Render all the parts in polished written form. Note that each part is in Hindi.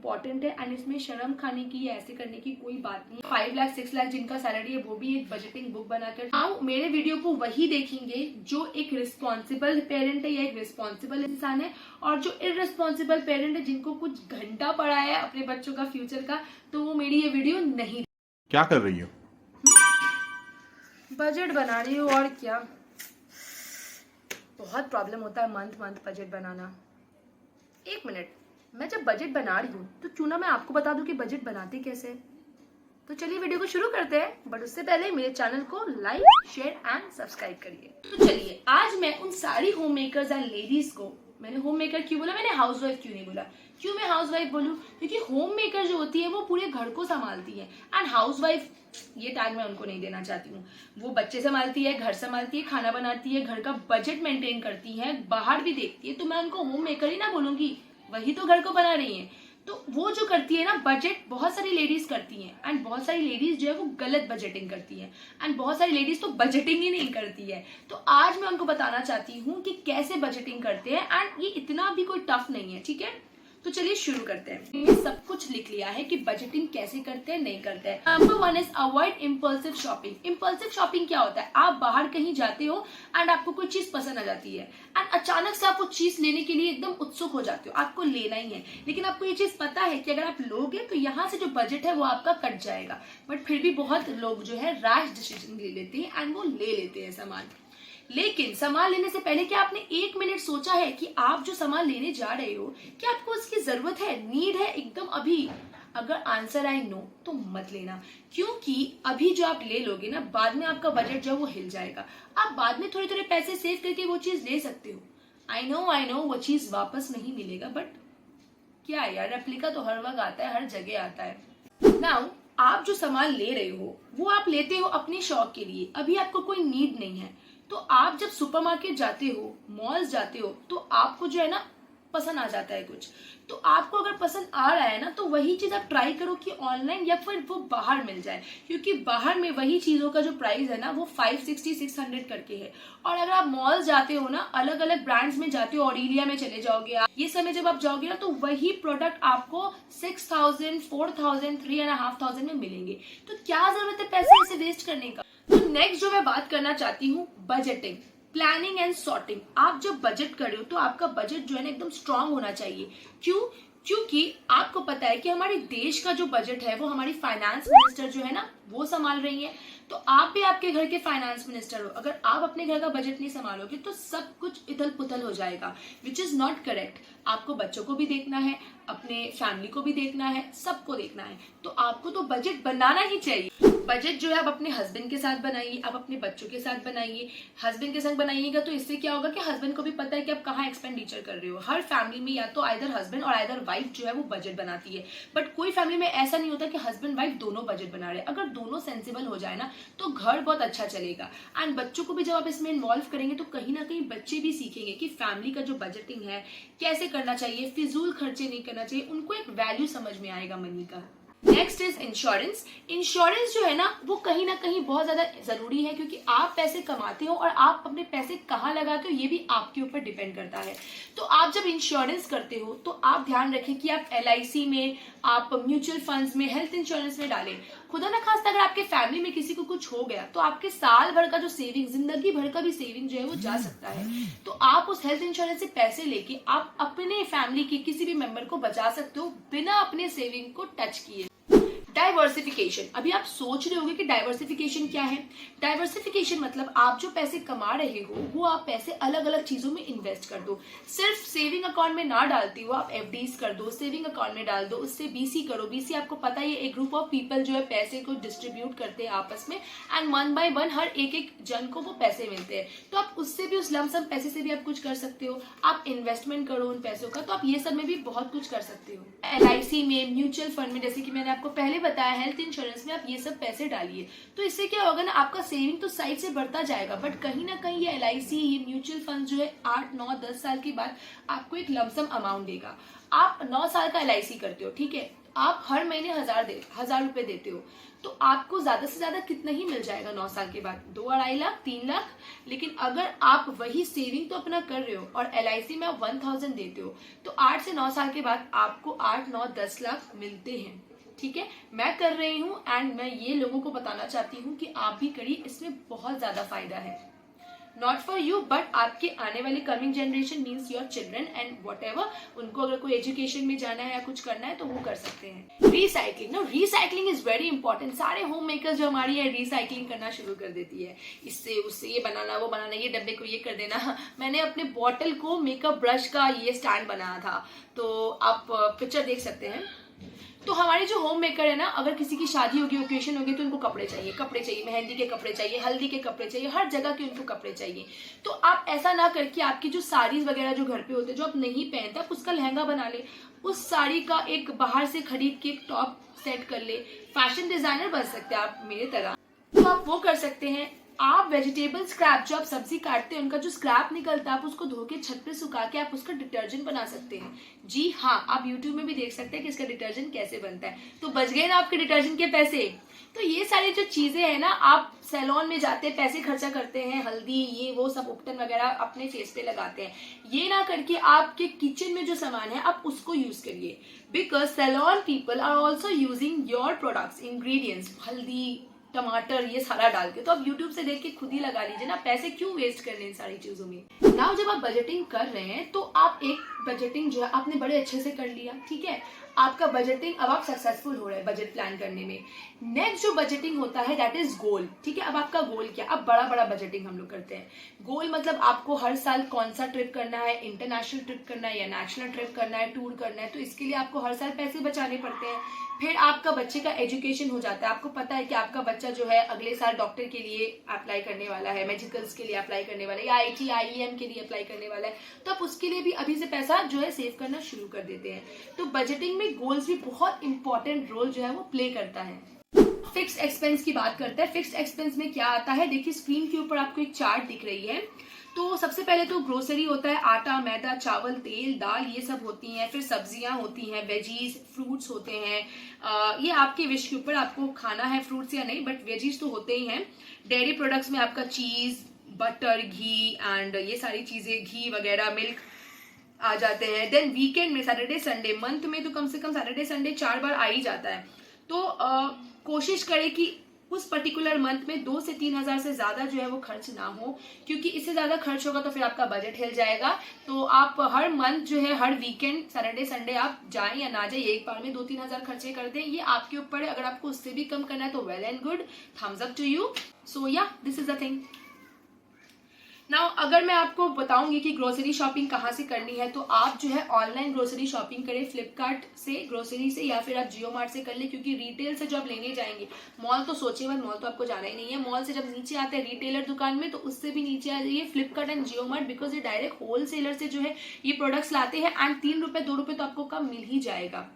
इंपॉर्टेंट है एंड इसमें शर्म खाने की या ऐसे करने की कोई बात नहीं। 5 लाख 6 लाख जिनका सैलरी है वो भी एक बजटिंग बुक बनाकर मेरे वीडियो को वही देखेंगे जो एक रिस्पॉन्सिबल पेरेंट है या एक रिस्पॉन्सिबल इंसान है, और जो इररिस्पॉन्सिबल पेरेंट है जिनको कुछ घंटा पड़ा है अपने बच्चों का फ्यूचर का, तो वो मेरी ये वीडियो नहीं। क्या कर रही हो? बजट बना रही हूँ और क्या। बहुत प्रॉब्लम होता है मंथ बजट बनाना। एक मिनट, मैं जब बजट बना रही हूँ तो क्यों ना मैं आपको बता दूं कि बजट बनाते कैसे हैं। तो चलिए वीडियो को शुरू करते हैं, बट उससे पहले मेरे चैनल को लाइक शेयर एंड सब्सक्राइब करिए। तो चलिए आज मैं उन सारी होम मेकर्स एंड लेडीज को, मैंने होम मेकर क्यों बोला, मैंने हाउस वाइफ क्यों नहीं बोला, क्यों मैं हाउस वाइफ बोलूँ, क्योंकि होम मेकर जो होती है वो पूरे घर को संभालती है एंड हाउस वाइफ ये टैग मैं उनको नहीं देना चाहती हूँ। वो बच्चे संभालती है, घर संभालती है, खाना बनाती है, घर का बजट मेंटेन करती है, बाहर भी देखती है, तो मैं उनको होम मेकर ही ना बोलूंगी, वही तो घर को बना रही है। तो वो जो करती है ना बजट, बहुत सारी लेडीज करती हैं एंड बहुत सारी लेडीज जो है वो गलत बजटिंग करती हैं एंड बहुत सारी लेडीज तो बजटिंग ही नहीं करती है। तो आज मैं उनको बताना चाहती हूँ कि कैसे बजटिंग करते हैं एंड ये इतना भी कोई टफ नहीं है, ठीक है। तो चलिए शुरू करते हैं। मैंने सब कुछ लिख लिया है कि बजटिंग कैसे करते हैं, नहीं करते हैं। Number 1 is avoid impulsive shopping. Impulsive shopping क्या होता है, आप बाहर कहीं जाते हो एंड आपको कोई चीज पसंद आ जाती है एंड अचानक से आप वो चीज लेने के लिए एकदम उत्सुक हो जाते हो, आपको लेना ही है, लेकिन आपको ये चीज पता है कि अगर आप लोगे तो यहाँ से जो बजट है वो आपका कट जाएगा, बट फिर भी बहुत लोग जो है रैश डिसीजन ले लेते हैं एंड वो ले लेते हैं सामान। लेकिन सामान लेने से पहले क्या आपने 1 मिनट सोचा है कि आप जो सामान लेने जा रहे हो क्या आपको उसकी जरूरत है, नीड है एकदम अभी? अगर आंसर आए नो तो मत लेना, क्योंकि अभी जो आप ले लोगे ना बाद में आपका बजट जो है वो हिल जाएगा। आप बाद में थोड़े थोड़े पैसे सेव करके वो चीज ले सकते हो। आई नो वो चीज वापस नहीं मिलेगा, बट क्या है यार, रेप्लिका तो हर वक्त आता है, हर जगह आता है। नाउ आप जो सामान ले रहे हो वो आप लेते हो अपने शौक के लिए, अभी आपको कोई नीड नहीं है। तो आप जब सुपरमार्केट जाते हो, मॉल्स जाते हो, तो आपको जो है ना पसंद आ जाता है कुछ, तो आपको अगर पसंद आ रहा है ना तो वही चीज आप ट्राई करो कि ऑनलाइन या फिर वो बाहर मिल जाए, क्योंकि बाहर में वही चीजों का जो प्राइस है ना वो 560 600 करके है। और अगर आप मॉल जाते हो ना, अलग अलग ब्रांड्स में जाते हो, ऑरेलिया में चले जाओगे आप, ये समय जब आप जाओगे ना तो वही प्रोडक्ट आपको 6000 4000 3500 में मिलेंगे। तो क्या जरूरत है पैसे ऐसे वेस्ट करने का। तो नेक्स्ट जो मैं बात करना चाहती हूँ, बजटिंग, प्लानिंग एंड सॉर्टिंग। आप जब बजट कर रहे हो तो आपका बजट जो है ना एकदम स्ट्रांग होना चाहिए। क्यों? क्योंकि आपको पता है कि हमारे देश का जो बजट है वो हमारी फाइनेंस मिनिस्टर जो है ना वो संभाल रही है। तो आप भी आपके घर के फाइनेंस मिनिस्टर हो, अगर आप अपने घर का बजट नहीं संभालोगे तो सब कुछ इथल पुथल हो जाएगा, विच इज नॉट करेक्ट। आपको बच्चों को भी देखना है, अपने फैमिली को भी देखना है, सबको देखना है, तो आपको तो बजट बनाना ही चाहिए। बजट जो है आप अपने हस्बैंड के साथ बनाइए, आप अपने बच्चों के साथ बनाइए। हस्बैंड के संग बनाइएगा तो इससे क्या होगा कि हस्बैंड को भी पता है कि आप कहाँ एक्सपेंडिचर कर रहे हो। हर फैमिली में या तो आइदर हस्बैंड और आइदर वाइफ जो है वो बजट बनाती है, बट कोई फैमिली में ऐसा नहीं होता कि हस्बैंड वाइफ दोनों बजट बना रहे हैं। अगर दोनों सेंसिबल हो जाए ना तो घर बहुत अच्छा चलेगा एंड बच्चों को भी जब आप इसमें इन्वॉल्व करेंगे तो कहीं ना कहीं बच्चे भी सीखेंगे कि फैमिली का जो बजटिंग है कैसे करना चाहिए, फिजूल खर्चे नहीं करना चाहिए, उनको एक वैल्यू समझ में आएगा मनी का। Next is insurance. इंश्योरेंस जो है ना वो कहीं ना कहीं बहुत ज्यादा जरूरी है, क्योंकि आप पैसे कमाते हो और आप अपने पैसे कहाँ लगाते हो ये भी आपके ऊपर डिपेंड करता है। तो आप जब इंश्योरेंस करते हो तो आप ध्यान रखें कि आप LIC में, आप म्यूचुअल फंड्स में, हेल्थ इंश्योरेंस में डालें। खुदा ना खास्ता अगर आपके फैमिली में किसी को कुछ हो गया तो आपके साल भर का जो सेविंग, जिंदगी भर का भी सेविंग जो है वो जा सकता है। तो आप उस हेल्थ इंश्योरेंस से पैसे लेके आप अपने फैमिली के किसी भी मेंबर को बचा सकते हो बिना अपने सेविंग को टच किए। डाइवर्सिफिकेशन। अभी आप सोच रहे होंगे कि डाइवर्सिफिकेशन क्या है। डाइवर्सिफिकेशन मतलब आप जो पैसे कमा रहे हो वो आप पैसे अलग अलग चीजों में इन्वेस्ट कर दो। सिर्फ सेविंग अकाउंट में ना डालती हो, आप FDs कर दो, सेविंग अकाउंट में डाल दो, उससे BC करो। BC आपको पता है एक ग्रुप ऑफ पीपल जो है पैसे को डिस्ट्रीब्यूट करते हैं आपस में एंड 1 by 1 हर एक जन को वो पैसे मिलते हैं। तो आप उससे भी, उस लमसम पैसे से भी आप कुछ कर सकते हो। आप इन्वेस्टमेंट करो उन पैसों का, तो आप ये सब में भी बहुत कुछ कर सकते हो। LIC में, म्यूचुअल फंड में, जैसे कि मैंने आपको पहले बताया, हेल्थ इंश्योरेंस में आप ये सब पैसे डालिए। तो इससे क्या होगा ना, आपका सेविंग तो साइड से बढ़ता जाएगा, बट कहीं ना कहीं ये LIC, ये म्यूचुअल फंड जो है 8 9 10 साल के बाद आपको एक लमसम अमाउंट देगा। आप 9 साल का LIC करते हो, ठीक है, आप हर महीने 1000 रुपए देते हो, तो आपको ज्यादा से ज्यादा कितना ही मिल जाएगा 9 साल के बाद? 2-2.5 लाख, 3 लाख। लेकिन अगर आप वही सेविंग तो अपना कर रहे हो और LIC में आप 1000 देते हो, तो 8 से 9 साल के बाद आपको 8, 9, 10 लाख मिलते हैं। ठीक है, मैं कर रही हूँ एंड मैं ये लोगों को बताना चाहती हूँ कि आप भी करिए, इसमें बहुत ज्यादा फायदा है। नॉट फॉर यू बट आपके आने वाले coming generation means your children and what ever, उनको अगर कोई एजुकेशन में जाना है या कुछ करना है तो वो कर सकते हैं। Recycling, no recycling is very important. सारे होम मेकर्स जो हमारी है रिसाइकलिंग करना शुरू कर देती है, इससे उससे ये बनाना, वो बनाना, ये डब्बे को ये कर देना। मैंने अपने बॉटल को मेकअप ब्रश का ये स्टैंड बनाया था, तो आप पिक्चर देख सकते हैं। तो हमारे जो होम मेकर है ना, अगर किसी की शादी होगी, ओकेशन होगी, तो उनको कपड़े चाहिए, मेहंदी के कपड़े चाहिए, हल्दी के कपड़े चाहिए, हर जगह के उनको कपड़े चाहिए। तो आप ऐसा ना करके आपकी जो साड़ीज वगैरह जो घर पे होते हैं, जो आप नहीं पहनते, आप उसका लहंगा बना ले, उस साड़ी का एक बाहर से खरीद के एक टॉप सेट कर ले। फैशन डिजाइनर बन सकते हैं आप मेरे तरह, तो आप वो कर सकते हैं। आप वेजिटेबल स्क्रैप, जो आप सब्जी काटते हैं उनका जो स्क्रैप निकलता है, आप उसको धो के छत पे सुखा के आप उसका डिटर्जेंट बना सकते हैं। जी हाँ, आप YouTube में भी देख सकते हैं कि इसका डिटर्जेंट कैसे बनता है। तो बच गए ना आपके डिटर्जेंट के पैसे। तो ये सारी जो चीजें हैं ना, आप सैलून में जाते हैं, पैसे खर्चा करते हैं, हल्दी ये वो सब उपटन वगैरह अपने फेस पे लगाते हैं, ये ना करके आपके किचन में जो सामान है आप उसको यूज करिए। Because salon people are also using your products, ingredients, हल्दी, टमाटर, ये सारा डाल के। तो आप YouTube से देख के खुद ही लगा लीजिए ना, पैसे क्यों वेस्ट करने इन सारी चीजों में। नाउ जब आप बजटिंग कर रहे हैं तो आप एक बजटिंग जो है आपने बड़े अच्छे से कर लिया, ठीक है, आपका बजटिंग, अब आप सक्सेसफुल हो रहे हैं बजट प्लान करने में। नेक्स्ट जो बजटिंग होता है दैट इज गोल। ठीक है, अब आपका गोल क्या? अब बड़ा बड़ा बजटिंग हम लोग करते हैं। गोल मतलब आपको हर साल कौन सा ट्रिप करना है, इंटरनेशनल ट्रिप करना है या नेशनल ट्रिप करना है, टूर करना है, तो इसके लिए आपको हर साल पैसे बचाने पड़ते हैं। फिर आपका बच्चे का एजुकेशन हो जाता है, आपको पता है कि आपका बच्चा जो है अगले साल डॉक्टर के लिए अप्लाई करने वाला है, मेडिकल्स के लिए अप्लाई करने वाला है, या IT IEM के लिए अप्लाई करने वाला है, तो आप उसके लिए भी अभी से पैसा जो है सेव करना शुरू कर देते हैं। तो बजटिंग में गोल्स भी बहुत इंपॉर्टेंट रोल जो है वो प्ले करता है। फिक्स्ड एक्सपेंस की बात करते हैं। फिक्स्ड एक्सपेंस में क्या आता है, देखिए स्क्रीन के ऊपर आपको एक चार्ट दिख रही है। तो सबसे पहले तो ग्रोसरी होता है, आटा, मैदा, चावल, तेल, दाल, ये सब होती हैं। फिर सब्जियां होती हैं, वेजीज, फ्रूट्स होते हैं। ये आपके विश के ऊपर, आपको खाना है फ्रूट्स या नहीं, बट वेजीज तो होते ही हैं। डेयरी प्रोडक्ट्स में आपका चीज, बटर, घी एंड ये सारी चीजें, घी वगैरह, मिल्क आ जाते हैं। देन वीकेंड में सैटरडे संडे, मंथ में तो कम से कम सैटरडे संडे 4 बार आ ही जाता है। तो कोशिश करें कि उस पर्टिकुलर मंथ में 2 से 3 हजार से ज्यादा जो है वो खर्च ना हो, क्योंकि इससे ज्यादा खर्च होगा तो फिर आपका बजट हिल जाएगा। तो आप हर मंथ जो है, हर वीकेंड, सैटरडे संडे आप जाएं या ना जाए, एक बार में 2-3 हजार खर्चे कर दें, ये आपके ऊपर है। अगर आपको उससे भी कम करना है तो well and good, thumbs up to you. So yeah this is the thing. Now अगर मैं आपको बताऊंगी कि ग्रोसरी शॉपिंग कहाँ से करनी है, तो आप जो है ऑनलाइन ग्रोसरी शॉपिंग करें, फ्लिपकार्ट से ग्रोसरी से, या फिर आप जियो मार्ट से कर ले। क्योंकि रिटेल से जो आप लेने जाएंगे, मॉल तो सोचिए मत, मॉल तो आपको जाना ही नहीं है। मॉल से जब नीचे आते हैं रिटेलर दुकान में, तो उससे भी नीचे आ जाइए Flipkart and Jio mart, because ये डायरेक्ट होलसेलर से जो है ये प्रोडक्ट्स लाते हैं एंड 3 रुपए 2 रुपए तो आपको कम मिल ही जाएगा।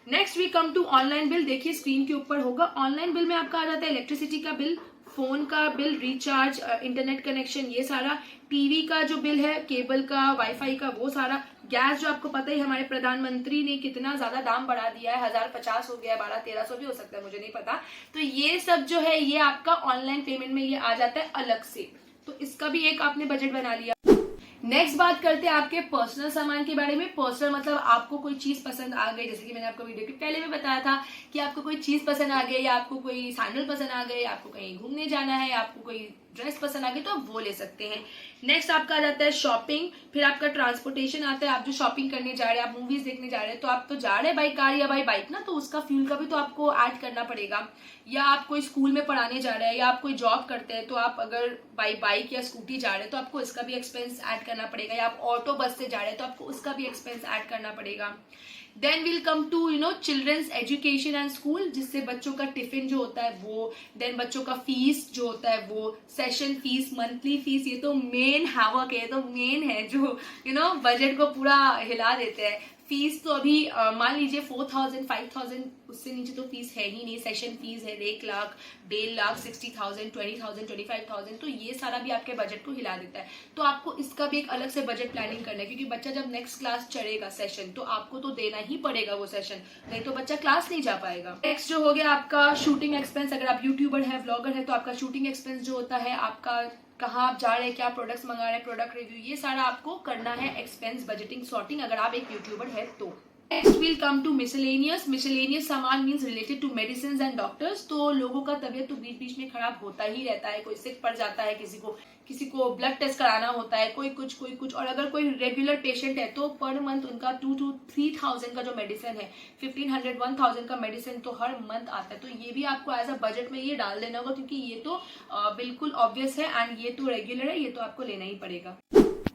Next we come to online bill. देखिए स्क्रीन के ऊपर होगा, ऑनलाइन बिल में आपका आ जाता है इलेक्ट्रिसिटी का बिल, फोन का बिल, रिचार्ज, इंटरनेट कनेक्शन, ये सारा, टीवी का जो बिल है, केबल का, वाईफाई का, वो सारा, गैस जो आपको पता ही हमारे प्रधानमंत्री ने कितना ज्यादा दाम बढ़ा दिया है, 1050 हो गया, 1200-1300 भी हो सकता है, मुझे नहीं पता। तो ये सब जो है ये आपका ऑनलाइन पेमेंट में ये आ जाता है अलग से, तो इसका भी एक आपने बजट बना लिया। नेक्स्ट बात करते हैं आपके पर्सनल सामान के बारे में। पर्सनल मतलब आपको कोई चीज पसंद आ गई, जैसे कि मैंने आपको वीडियो के पहले में बताया था कि आपको कोई चीज पसंद आ गई, या आपको कोई सैंडल पसंद आ गए, आपको कहीं घूमने जाना है, आपको कोई ड्रेस पसंद आ गई, तो आप वो ले सकते हैं। नेक्स्ट आपका आ जाता है शॉपिंग, फिर आपका ट्रांसपोर्टेशन आता है। आप जो शॉपिंग करने जा रहे हैं, आप मूवीज देखने जा रहे हैं, तो आप तो जा रहे हैं बाई कार या बाई बाइक ना, तो उसका फ्यूल का भी तो आपको ऐड करना पड़ेगा। या आप कोई स्कूल में पढ़ाने जा रहे हैं, या आप कोई जॉब करते हैं, तो आप अगर बाई बाइक या स्कूटी जा रहे हैं तो आपको इसका भी एक्सपेंस ऐड करना पड़ेगा। या आप ऑटो बस से जा रहे हैं तो आपको उसका भी एक्सपेंस ऐड करना पड़ेगा। Then will come to children's education and school, जिससे बच्चों का टिफिन जो होता है वो, देन बच्चों का फीस जो होता है वो, सेशन फीस, मंथली फीस, ये तो मेन हैवक है, ये तो मेन है जो बजट को पूरा हिला देते हैं। फीस तो अभी मान लीजिए 4000 5000 उससे नीचे तो फीस है ही नहीं। सेशन फीस है 1 लाख 1.5 लाख 60,000 20,000 25,000, तो ये सारा भी आपके बजट को हिला देता है। तो आपको इसका भी एक अलग से बजट प्लानिंग करना है, क्योंकि बच्चा जब नेक्स्ट क्लास चढ़ेगा सेशन तो आपको तो देना ही पड़ेगा वो सेशन, नहीं तो बच्चा क्लास नहीं जा पाएगा। नेक्स्ट जो हो गया आपका शूटिंग एक्सपेंस। अगर आप यूट्यूबर है, व्लॉगर है, तो आपका शूटिंग एक्सपेंस जो होता है, आपका कहाँ आप जा रहे हैं, क्या प्रोडक्ट्स मंगा रहे हैं, प्रोडक्ट रिव्यू, ये सारा आपको करना है एक्सपेंस बजटिंग सॉर्टिंग, अगर आप एक यूट्यूबर है तो। Next will come to miscellaneous. Miscellaneous सामान means related to medicine and doctors. तो लोगों का तबियत तो बीच बीच में खराब होता ही रहता है, कोई सिक पड़ जाता है, किसी को ब्लड टेस्ट कराना होता है, कोई कुछ। और अगर कोई रेगुलर पेशेंट है तो पर मंथ उनका 2 to 3,000 का जो मेडिसिन है, 1500 1000 का मेडिसिन तो हर मंथ आता है। तो ये भी आपको एज अ बजट में ये डाल देना होगा, क्योंकि ये तो बिल्कुल ऑब्वियस है एंड ये तो रेगुलर है, ये तो आपको लेना ही पड़ेगा।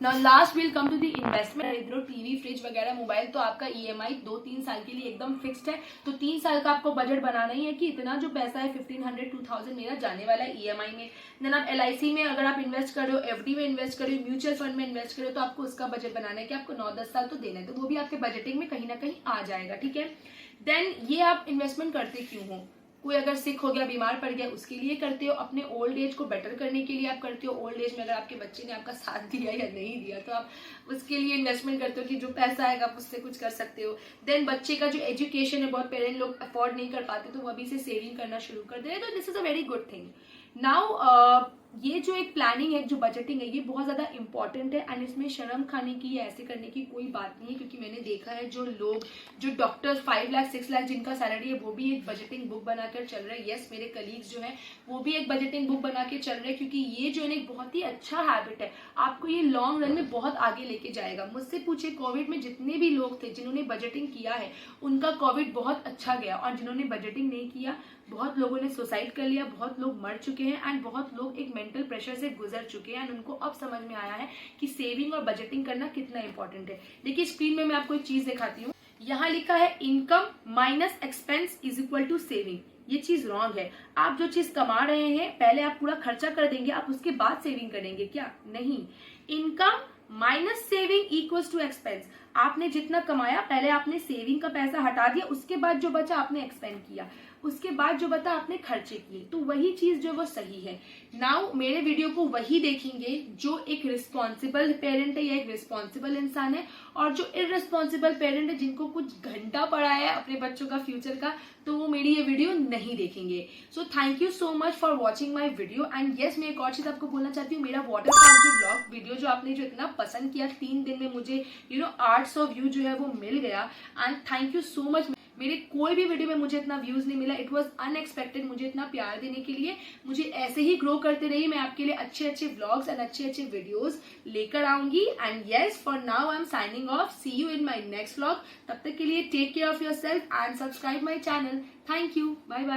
Now last will come to the investment. इधर टीवी, फ्रिज वगैरह, मोबाइल, तो आपका ईएमआई 2-3 साल के लिए एकदम फिक्स्ड है। तो 3 साल का आपको बजट बनाना ही है कि इतना जो पैसा है 1500 2000 मेरा जाने वाला है ईएमआई में। देन आप एलआईसी में अगर आप इन्वेस्ट कर रहे हो, एफडी में इन्वेस्ट कर रहे हो, म्यूचुअल फंड में इन्वेस्ट कर रहे हो, तो आपको उसका बजट बनाना है कि आपको 9-10 साल तो देना है, तो वो भी आपके बजटिंग में कहीं ना कहीं आ जाएगा, ठीक है। देन ये आप इन्वेस्टमेंट करते क्यों हो? कोई अगर सिक हो गया, बीमार पड़ गया, उसके लिए करते हो, अपने ओल्ड एज को बेटर करने के लिए आप करते हो। ओल्ड एज में अगर आपके बच्चे ने आपका साथ दिया या नहीं दिया तो आप उसके लिए इन्वेस्टमेंट करते हो कि जो पैसा आएगा आप उससे कुछ कर सकते हो। देन बच्चे का जो एजुकेशन है, बहुत पेरेंट लोग अफोर्ड नहीं कर पाते तो वो अभी से सेविंग करना शुरू कर दे रहे, तो this is a very good thing. Now ये जो एक प्लानिंग है, जो बजटिंग है, ये बहुत ज्यादा इंपॉर्टेंट है एंड इसमें शर्म खाने की या ऐसे करने की कोई बात नहीं है, क्योंकि मैंने देखा है जो डॉक्टर्स 5 लाख 6 लाख जिनका सैलरी है वो भी एक बजटिंग बुक बनाकर चल रहे हैं। यस, मेरे कलीग्स जो है वो भी एक बजटिंग बुक बना के चल रहे हैं, क्योंकि ये जो है एक बहुत ही अच्छा हैबिट है, आपको ये लॉन्ग रन में बहुत आगे लेके जाएगा। मुझसे पूछे कोविड में जितने भी लोग थे जिन्होंने बजटिंग किया है उनका कोविड बहुत अच्छा गया, और जिन्होंने बजटिंग नहीं किया बहुत लोगों ने सुसाइड कर लिया, बहुत लोग मर चुके हैं एंड बहुत लोग एक मेंटल प्रेशर से गुजर चुके हैं एंड उनको अब समझ में आया है कि सेविंग और बजटिंग करना कितना इंपॉर्टेंट है। देखिए स्क्रीन में मैं आपको एक चीज दिखाती हूँ, यहाँ लिखा है income minus expense is equal to saving. ये चीज रॉन्ग है। आप जो चीज कमा रहे हैं पहले आप पूरा खर्चा कर देंगे, आप उसके बाद सेविंग करेंगे क्या? नहीं। Income minus saving equals to expense. आपने जितना कमाया पहले आपने सेविंग का पैसा हटा दिया, उसके बाद जो बचा आपने एक्सपेंड किया, उसके बाद जो बता आपने खर्चे किए, तो वही चीज जो वो सही है। नाउ मेरे वीडियो को वही देखेंगे जो एक रिस्पॉन्सिबल पेरेंट है या एक रिस्पॉन्सिबल इंसान है, और जो इररिस्पॉन्सिबल पेरेंट है जिनको कुछ घंटा पड़ा है अपने बच्चों का फ्यूचर का, तो वो मेरी ये वीडियो नहीं देखेंगे। So thank you so much for watching my video. And yes, मैं एक और चीज आपको बोलना चाहती हूँ, मेरा वाटर पार्क जो ब्लॉग वीडियो जो आपने जो इतना पसंद किया, 3 दिन में मुझे 800 व्यू जो है वो मिल गया and thank you so much. मेरे कोई भी वीडियो में मुझे इतना व्यूज नहीं मिला, इट वॉज अनएक्सपेक्टेड। मुझे इतना प्यार देने के लिए, मुझे ऐसे ही ग्रो करते रहिए, मैं आपके लिए अच्छे अच्छे व्लॉग्स एंड अच्छे अच्छे वीडियोस लेकर आऊंगी। And yes, for now I am signing off, see you in my next vlog. तब तक के लिए take care of yourself and subscribe my channel. Thank you, bye bye.